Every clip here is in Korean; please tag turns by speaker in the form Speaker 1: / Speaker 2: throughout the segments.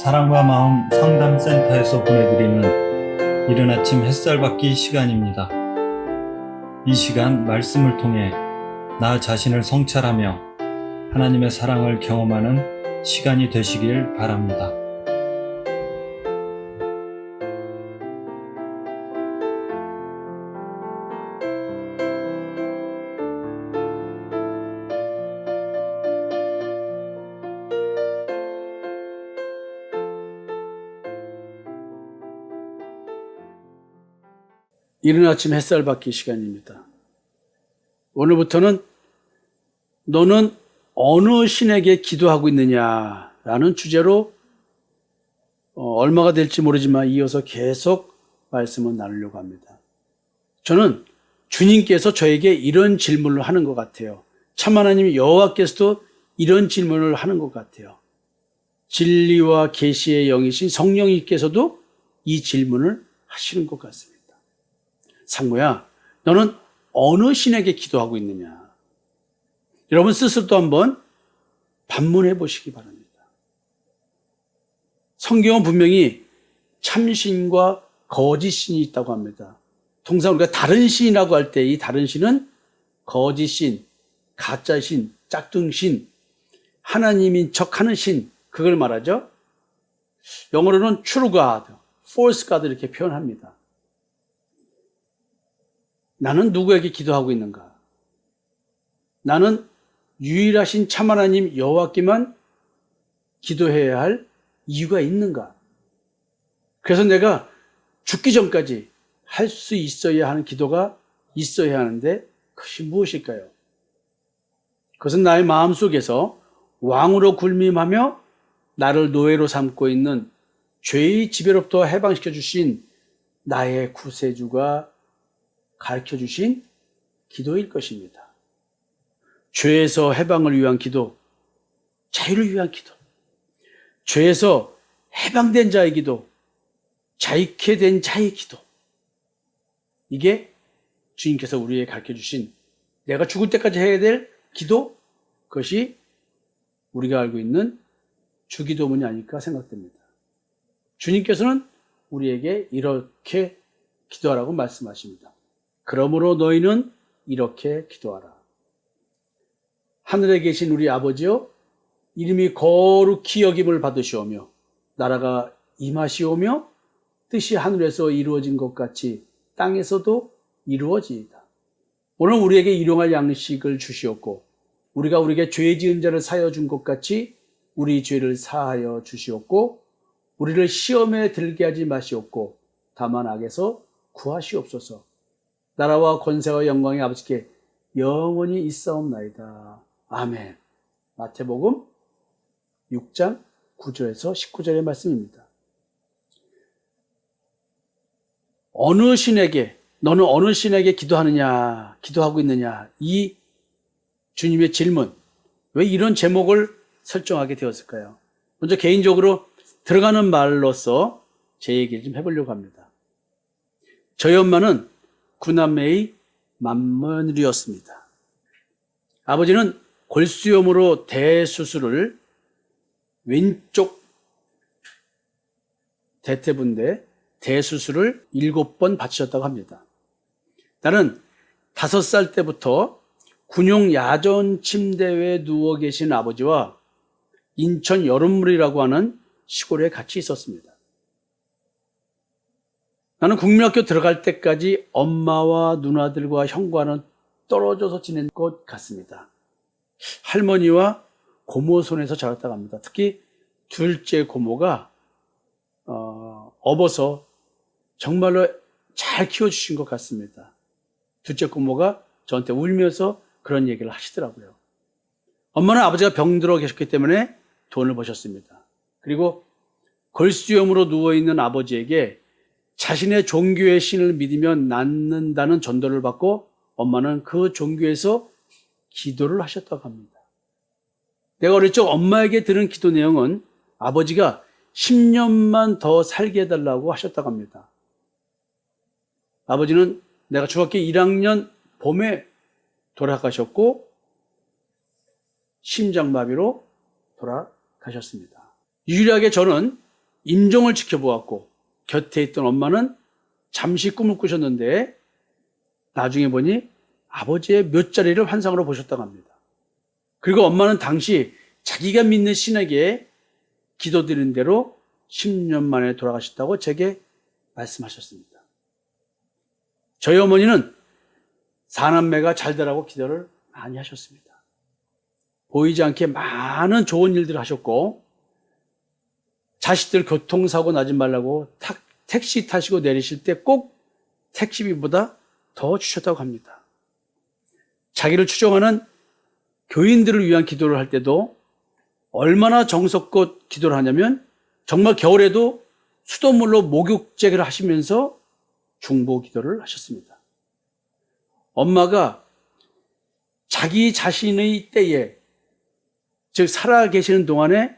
Speaker 1: 사랑과 마음 상담센터에서 보내드리는 이른 아침 햇살 받기 시간입니다. 이 시간 말씀을 통해 나 자신을 성찰하며 하나님의 사랑을 경험하는 시간이 되시길 바랍니다.
Speaker 2: 이른 아침 햇살 받기 시간입니다. 오늘부터는 너는 어느 신에게 기도하고 있느냐라는 주제로 얼마가 될지 모르지만 이어서 계속 말씀을 나누려고 합니다. 저는 주님께서 저에게 이런 질문을 하는 것 같아요. 참 하나님 여호와께서도 이런 질문을 하는 것 같아요. 진리와 계시의 영이신 성령님께서도 이 질문을 하시는 것 같습니다. 상무야, 너는 어느 신에게 기도하고 있느냐? 여러분 스스로도 한번 반문해 보시기 바랍니다. 성경은 분명히 참신과 거짓신이 있다고 합니다. 통상 우리가 다른 신이라고 할 때 이 다른 신은 거짓신, 가짜신, 짝퉁신, 하나님인 척하는 신, 그걸 말하죠. 영어로는 true God, false God 이렇게 표현합니다. 나는 누구에게 기도하고 있는가? 나는 유일하신 참 하나님 여호와께만 기도해야 할 이유가 있는가? 그래서 내가 죽기 전까지 할 수 있어야 하는 기도가 있어야 하는데 그것이 무엇일까요? 그것은 나의 마음속에서 왕으로 군림하며 나를 노예로 삼고 있는 죄의 지배로부터 해방시켜 주신 나의 구세주가 가르쳐 주신 기도일 것입니다. 죄에서 해방을 위한 기도, 자유를 위한 기도, 죄에서 해방된 자의 기도, 자유케 된 자의 기도, 이게 주님께서 우리에게 가르쳐 주신 내가 죽을 때까지 해야 될 기도, 그것이 우리가 알고 있는 주기도문이 아닐까 생각됩니다. 주님께서는 우리에게 이렇게 기도하라고 말씀하십니다. 그러므로 너희는 이렇게 기도하라. 하늘에 계신 우리 아버지여, 이름이 거룩히 여김을 받으시오며 나라가 임하시오며 뜻이 하늘에서 이루어진 것 같이 땅에서도 이루어지이다. 오늘 우리에게 일용할 양식을 주시옵고 우리가 우리에게 죄 지은 자를 사하여 준 것 같이 우리 죄를 사하여 주시옵고 우리를 시험에 들게 하지 마시옵고 다만 악에서 구하시옵소서. 나라와 권세와 영광의 아버지께 영원히 있사옵나이다. 아멘. 마태복음 6장 9절에서 19절의 말씀입니다. 너는 어느 신에게 기도하고 있느냐? 이 주님의 질문, 왜 이런 제목을 설정하게 되었을까요? 먼저 개인적으로 들어가는 말로서 제 얘기를 좀 해보려고 합니다. 저희 엄마는 구남매의 맏며느리였습니다. 아버지는 골수염으로 대수술을 왼쪽 대퇴부인데 대수술을 7번 받으셨다고 합니다. 나는 5살 때부터 군용 야전 침대에 누워 계신 아버지와 인천 여름물이라고 하는 시골에 같이 있었습니다. 나는 국민학교 들어갈 때까지 엄마와 누나들과 형과는 떨어져서 지낸 것 같습니다. 할머니와 고모 손에서 자랐다고 합니다. 특히 둘째 고모가 업어서 정말로 잘 키워주신 것 같습니다. 둘째 고모가 저한테 울면서 그런 얘기를 하시더라고요. 엄마는 아버지가 병들어 계셨기 때문에 돈을 버셨습니다. 그리고 골수염으로 누워있는 아버지에게 자신의 종교의 신을 믿으면 낫는다는 전도를 받고 엄마는 그 종교에서 기도를 하셨다고 합니다. 내가 어릴 적 엄마에게 들은 기도 내용은 아버지가 10년만 더 살게 해달라고 하셨다고 합니다. 아버지는 내가 중학교 1학년 봄에 돌아가셨고 심장마비로 돌아가셨습니다. 유일하게 저는 임종을 지켜보았고 곁에 있던 엄마는 잠시 꿈을 꾸셨는데 나중에 보니 아버지의 몇 자리를 환상으로 보셨다고 합니다. 그리고 엄마는 당시 자기가 믿는 신에게 기도드린 대로 10년 만에 돌아가셨다고 제게 말씀하셨습니다. 저희 어머니는 사남매가 잘 되라고 기도를 많이 하셨습니다. 보이지 않게 많은 좋은 일들을 하셨고 자식들 교통사고 나지 말라고 택시 타시고 내리실 때 꼭 택시비보다 더 주셨다고 합니다. 자기를 추종하는 교인들을 위한 기도를 할 때도 얼마나 정성껏 기도를 하냐면 정말 겨울에도 수돗물로 목욕제를 하시면서 중보 기도를 하셨습니다. 엄마가 자기 자신의 때에, 즉 살아 계시는 동안에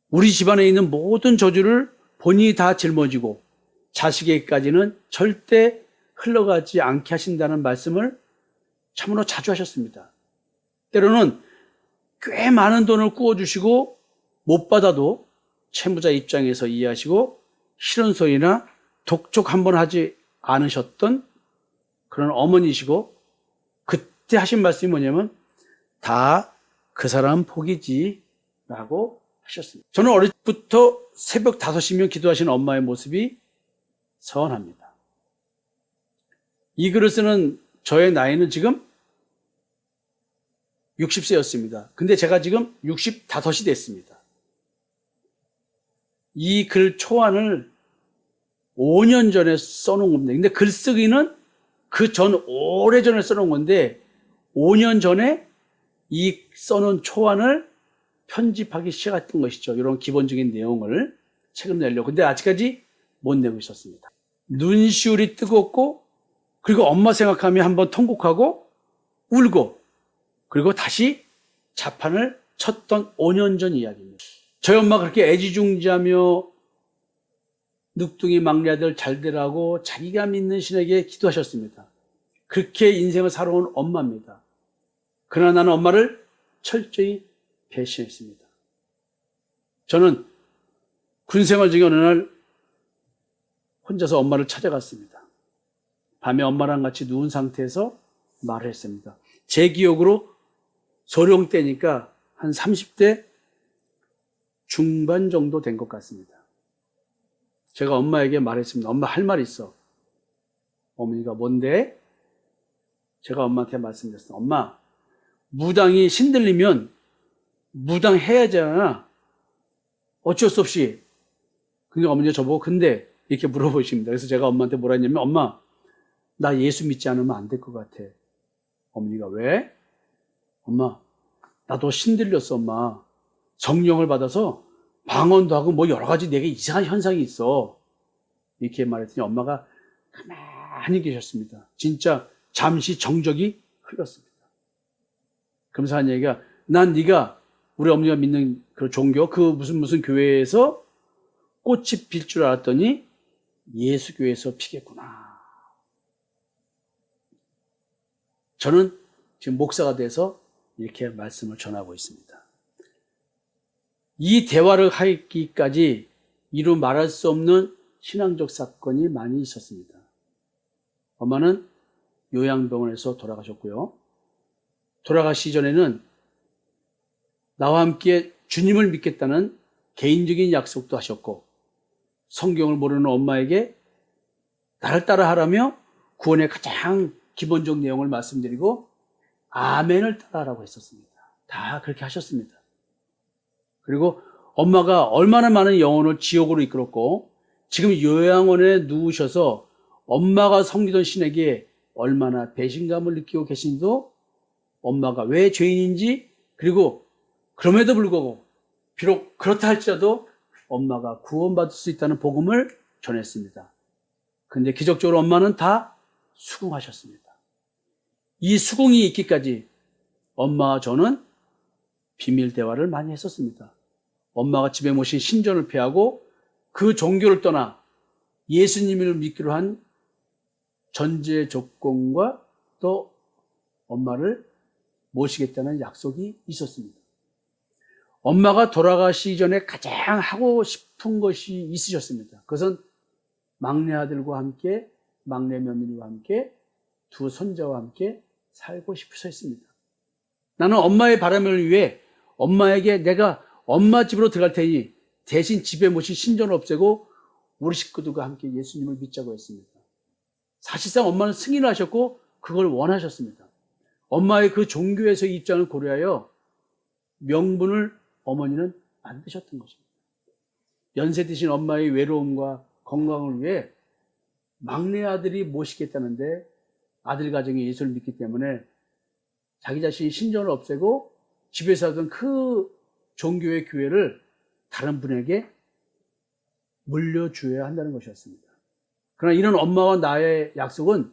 Speaker 2: 우리 집안에 있는 모든 저주를 본인이 다 짊어지고 자식에게까지는 절대 흘러가지 않게 하신다는 말씀을 참으로 자주 하셨습니다. 때로는 꽤 많은 돈을 구워주시고 못 받아도 채무자 입장에서 이해하시고 싫은 소리나 독촉 한번 하지 않으셨던 그런 어머니시고 그때 하신 말씀이 뭐냐면 다 그 사람 복이지 라고 하셨습니다. 저는 어릴 때부터 새벽 5시면 기도하시는 엄마의 모습이 서운합니다. 이 글을 쓰는 저의 나이는 지금 60세였습니다. 근데 제가 지금 65이 됐습니다. 이 글 초안을 5년 전에 써놓은 겁니다. 근데 글쓰기는 그 전 오래전에 써놓은 건데 5년 전에 이 써놓은 초안을 편집하기 시작했던 것이죠. 이런 기본적인 내용을 책을 내려고. 근데 아직까지 못 내고 있었습니다. 눈시울이 뜨겁고 그리고 엄마 생각하면 한번 통곡하고 울고 그리고 다시 자판을 쳤던 5년 전 이야기입니다. 저희 엄마가 그렇게 애지중지하며 늑둥이 막내 아들 잘 되라고 자기가 믿는 신에게 기도하셨습니다. 그렇게 인생을 살아온 엄마입니다. 그러나 나는 엄마를 철저히 배신했습니다. 저는 군생활 중에 어느 날 혼자서 엄마를 찾아갔습니다. 밤에 엄마랑 같이 누운 상태에서 말을 했습니다. 제 기억으로 소령 때니까 한 30대 중반 정도 된 것 같습니다. 제가 엄마에게 말했습니다. 엄마 할 말 있어. 어머니가 뭔데? 제가 엄마한테 말씀드렸어요. 엄마, 무당이 신들리면 무당해야 하잖아. 어쩔 수 없이. 그러니까 어머니가 저보고 근데 이렇게 물어보십니다. 그래서 제가 엄마한테 뭐라 했냐면 엄마, 나 예수 믿지 않으면 안 될 것 같아. 어머니가 왜? 엄마, 나도 신들렸어, 엄마. 성령을 받아서 방언도 하고 뭐 여러 가지 내게 이상한 현상이 있어. 이렇게 말했더니 엄마가 가만히 계셨습니다. 진짜 잠시 정적이 흘렀습니다. 그러면서 한 얘기가 난 네가 우리 어머니가 믿는 그 종교 그 무슨 교회에서 꽃이 필 줄 알았더니 예수교회에서 피겠구나. 저는 지금 목사가 돼서 이렇게 말씀을 전하고 있습니다. 이 대화를 하기까지 이루 말할 수 없는 신앙적 사건이 많이 있었습니다. 엄마는 요양병원에서 돌아가셨고요. 돌아가시기 전에는 나와 함께 주님을 믿겠다는 개인적인 약속도 하셨고 성경을 모르는 엄마에게 나를 따라하라며 구원의 가장 기본적 내용을 말씀드리고 아멘을 따라하라고 했었습니다. 다 그렇게 하셨습니다. 그리고 엄마가 얼마나 많은 영혼을 지옥으로 이끌었고 지금 요양원에 누우셔서 엄마가 섬기던 신에게 얼마나 배신감을 느끼고 계신지도 엄마가 왜 죄인인지 그리고 그럼에도 불구하고 비록 그렇다 할지라도 엄마가 구원받을 수 있다는 복음을 전했습니다. 그런데 기적적으로 엄마는 다 수긍하셨습니다. 이 수긍이 있기까지 엄마와 저는 비밀 대화를 많이 했었습니다. 엄마가 집에 모신 신전을 폐하고 그 종교를 떠나 예수님을 믿기로 한 전제 조건과 또 엄마를 모시겠다는 약속이 있었습니다. 엄마가 돌아가시기 전에 가장 하고 싶은 것이 있으셨습니다. 그것은 막내 아들과 함께, 막내 며느리와 함께, 두 손자와 함께 살고 싶으셔 했습니다. 나는 엄마의 바람을 위해 엄마에게 내가 엄마 집으로 들어갈 테니 대신 집에 모신 신전을 없애고 우리 식구들과 함께 예수님을 믿자고 했습니다. 사실상 엄마는 승인을 하셨고 그걸 원하셨습니다. 엄마의 그 종교에서의 입장을 고려하여 명분을 어머니는 만드셨던 것입니다. 연세 드신 엄마의 외로움과 건강을 위해 막내 아들이 모시겠다는데 아들 가정이 예수를 믿기 때문에 자기 자신이 신전을 없애고 집에서 하던 그 종교의 교회를 다른 분에게 물려주어야 한다는 것이었습니다. 그러나 이런 엄마와 나의 약속은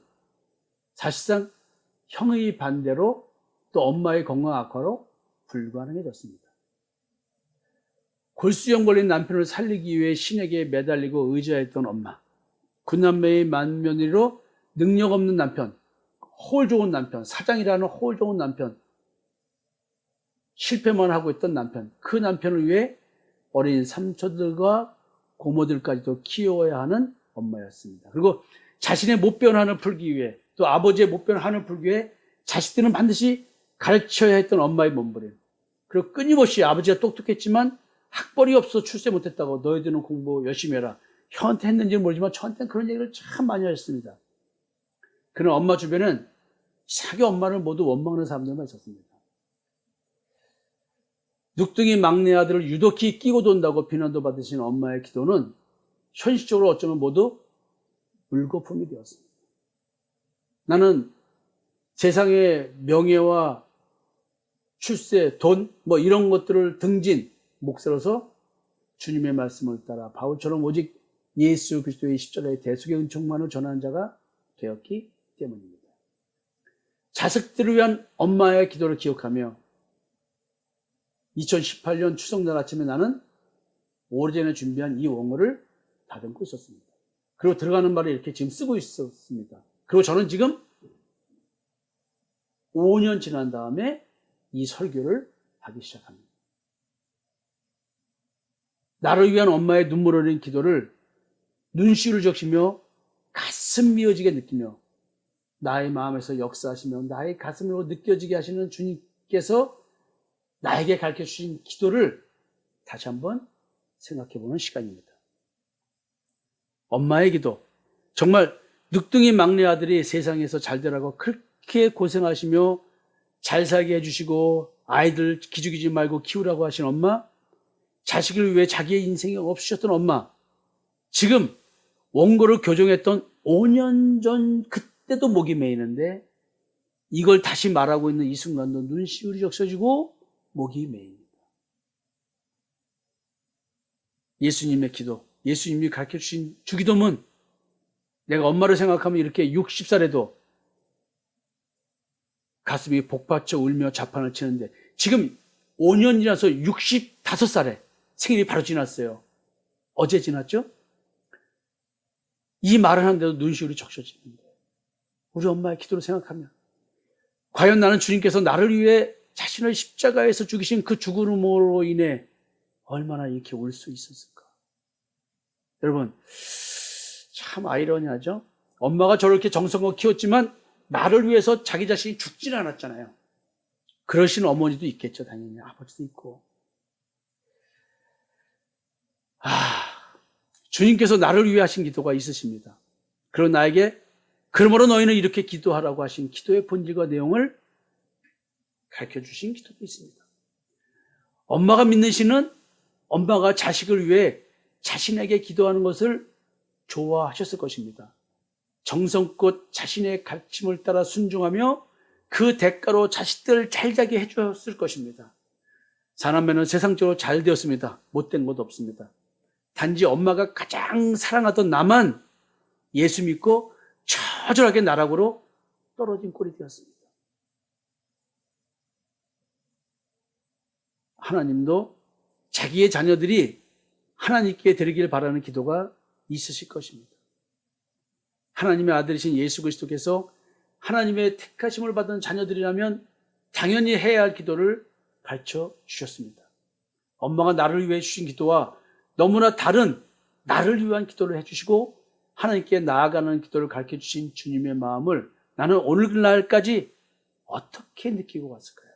Speaker 2: 사실상 형의 반대로 또 엄마의 건강 악화로 불가능해졌습니다. 골수염 걸린 남편을 살리기 위해 신에게 매달리고 의지했던 엄마, 군남매의 맏며느리로 능력 없는 남편, 홀 좋은 남편, 사장이라는 홀 좋은 남편, 실패만 하고 있던 남편, 그 남편을 위해 어린 삼촌들과 고모들까지도 키워야 하는 엄마였습니다. 그리고 자신의 못변한을 풀기 위해 또 아버지의 못변한을 풀기 위해 자식들은 반드시 가르쳐야 했던 엄마의 몸부림. 그리고 끊임없이 아버지가 똑똑했지만 학벌이 없어서 출세 못했다고 너희들은 공부 열심히 해라. 형한테 했는지는 모르지만 저한테는 그런 얘기를 참 많이 하셨습니다. 그런 엄마 주변은 자기 엄마를 모두 원망하는 사람들만 있었습니다. 늑둥이 막내 아들을 유독히 끼고 돈다고 비난도 받으신 엄마의 기도는 현실적으로 어쩌면 모두 물거품이 되었습니다. 나는 세상의 명예와 출세, 돈, 이런 것들을 등진 목사로서 주님의 말씀을 따라 바울처럼 오직 예수 그리스도의 십자가의 대속의 은총만을 전하는 자가 되었기 때문입니다. 자식들을 위한 엄마의 기도를 기억하며 2018년 추석날 아침에 나는 오래전에 준비한 이 원고를 다듬고 있었습니다. 그리고 들어가는 말을 이렇게 지금 쓰고 있었습니다. 그리고 저는 지금 5년 지난 다음에 이 설교를 하기 시작합니다. 나를 위한 엄마의 눈물 흘린 기도를 눈시울을 적시며 가슴 미어지게 느끼며 나의 마음에서 역사하시며 나의 가슴으로 느껴지게 하시는 주님께서 나에게 가르쳐 주신 기도를 다시 한번 생각해 보는 시간입니다. 엄마의 기도. 정말 늑둥이 막내 아들이 세상에서 잘 되라고 그렇게 고생하시며 잘 살게 해주시고 아이들 기죽이지 말고 키우라고 하신 엄마, 자식을 위해 자기의 인생이 없으셨던 엄마, 지금 원고를 교정했던 5년 전 그때도 목이 메이는데 이걸 다시 말하고 있는 이 순간도 눈시울이 적셔지고 목이 메입니다. 예수님의 기도, 예수님이 가르쳐주신 주기도문, 내가 엄마를 생각하면 이렇게 60살에도 가슴이 복받쳐 울며 자판을 치는데 지금 5년 지나서 65살에 생일이 바로 지났어요. 어제 지났죠? 이 말을 하는데도 눈시울이 적셔집니다. 우리 엄마의 기도를 생각하면 과연 나는 주님께서 나를 위해 자신을 십자가에서 죽이신 그 죽음으로 인해 얼마나 이렇게 울 수 있었을까? 여러분, 참 아이러니하죠? 엄마가 저렇게 정성껏 키웠지만 나를 위해서 자기 자신이 죽진 않았잖아요. 그러신 어머니도 있겠죠, 당연히. 아버지도 있고. 주님께서 나를 위해 하신 기도가 있으십니다. 그리고 나에게 그러므로 너희는 이렇게 기도하라고 하신 기도의 본질과 내용을 가르쳐 주신 기도도 있습니다. 엄마가 믿는 신은 엄마가 자식을 위해 자신에게 기도하는 것을 좋아하셨을 것입니다. 정성껏 자신의 가르침을 따라 순종하며 그 대가로 자식들을 잘 자게 해주었을 것입니다. 사남매는 세상적으로 잘 되었습니다. 못된 것 없습니다. 단지 엄마가 가장 사랑하던 나만 예수 믿고 처절하게 나락으로 떨어진 꼴이 되었습니다. 하나님도 자기의 자녀들이 하나님께 드리길 바라는 기도가 있으실 것입니다. 하나님의 아들이신 예수 그리스도께서 하나님의 택하심을 받은 자녀들이라면 당연히 해야 할 기도를 가르쳐 주셨습니다. 엄마가 나를 위해 주신 기도와 너무나 다른 나를 위한 기도를 해주시고 하나님께 나아가는 기도를 가르쳐 주신 주님의 마음을 나는 오늘날까지 어떻게 느끼고 왔을까요?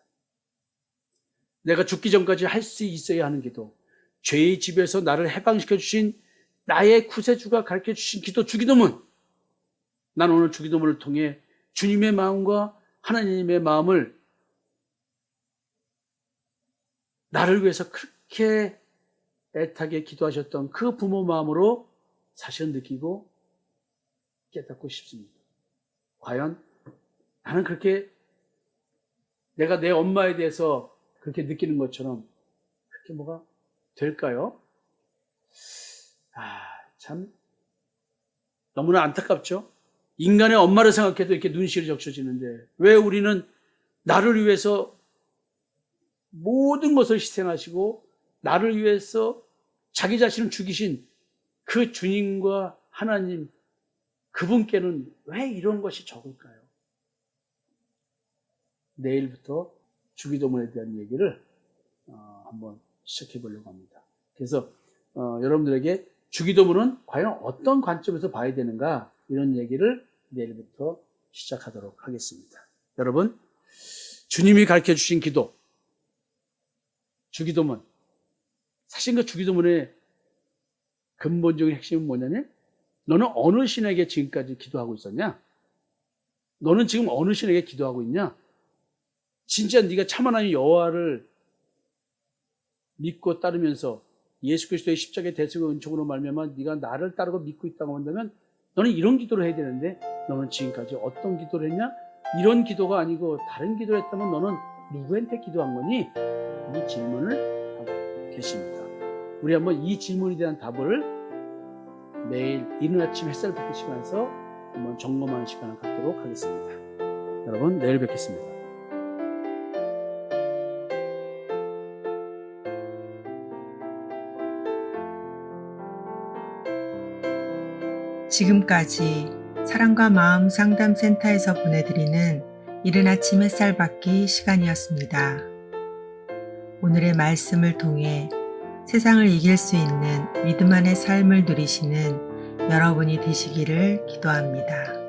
Speaker 2: 내가 죽기 전까지 할 수 있어야 하는 기도, 죄의 집에서 나를 해방시켜 주신 나의 구세주가 가르쳐 주신 기도, 주기도문. 난 오늘 주기도문을 통해 주님의 마음과 하나님의 마음을 나를 위해서 그렇게 애타게 기도하셨던 그 부모 마음으로 사실은 느끼고 깨닫고 싶습니다. 과연 나는 그렇게 내가 내 엄마에 대해서 그렇게 느끼는 것처럼 그렇게 뭐가 될까요? 참 너무나 안타깝죠? 인간의 엄마를 생각해도 이렇게 눈시울이 적셔지는데 왜 우리는 나를 위해서 모든 것을 희생하시고 나를 위해서 자기 자신을 죽이신 그 주님과 하나님 그분께는 왜 이런 것이 적을까요? 내일부터 주기도문에 대한 얘기를 한번 시작해 보려고 합니다. 그래서 여러분들에게 주기도문은 과연 어떤 관점에서 봐야 되는가 이런 얘기를 내일부터 시작하도록 하겠습니다. 여러분, 주님이 가르쳐 주신 기도, 주기도문. 사실 그 주기도문의 근본적인 핵심은 뭐냐면 너는 어느 신에게 지금까지 기도하고 있었냐? 너는 지금 어느 신에게 기도하고 있냐? 진짜 네가 참 하나님 여호와를 믿고 따르면서 예수 그리스도의 십자가의 대속의 은총으로 말미암아 네가 나를 따르고 믿고 있다고 한다면 너는 이런 기도를 해야 되는데 너는 지금까지 어떤 기도를 했냐? 이런 기도가 아니고 다른 기도를 했다면 너는 누구한테 기도한 거니? 이 질문을 하고 계십니다. 우리 한번 이 질문에 대한 답을 매일 이른 아침 햇살 뵙는 시간에서 한번 점검하는 시간을 갖도록 하겠습니다. 여러분, 내일 뵙겠습니다.
Speaker 3: 지금까지 사랑과 마음 상담센터에서 보내드리는 이른 아침 햇살 받기 시간이었습니다. 오늘의 말씀을 통해 세상을 이길 수 있는 믿음 안의 삶을 누리시는 여러분이 되시기를 기도합니다.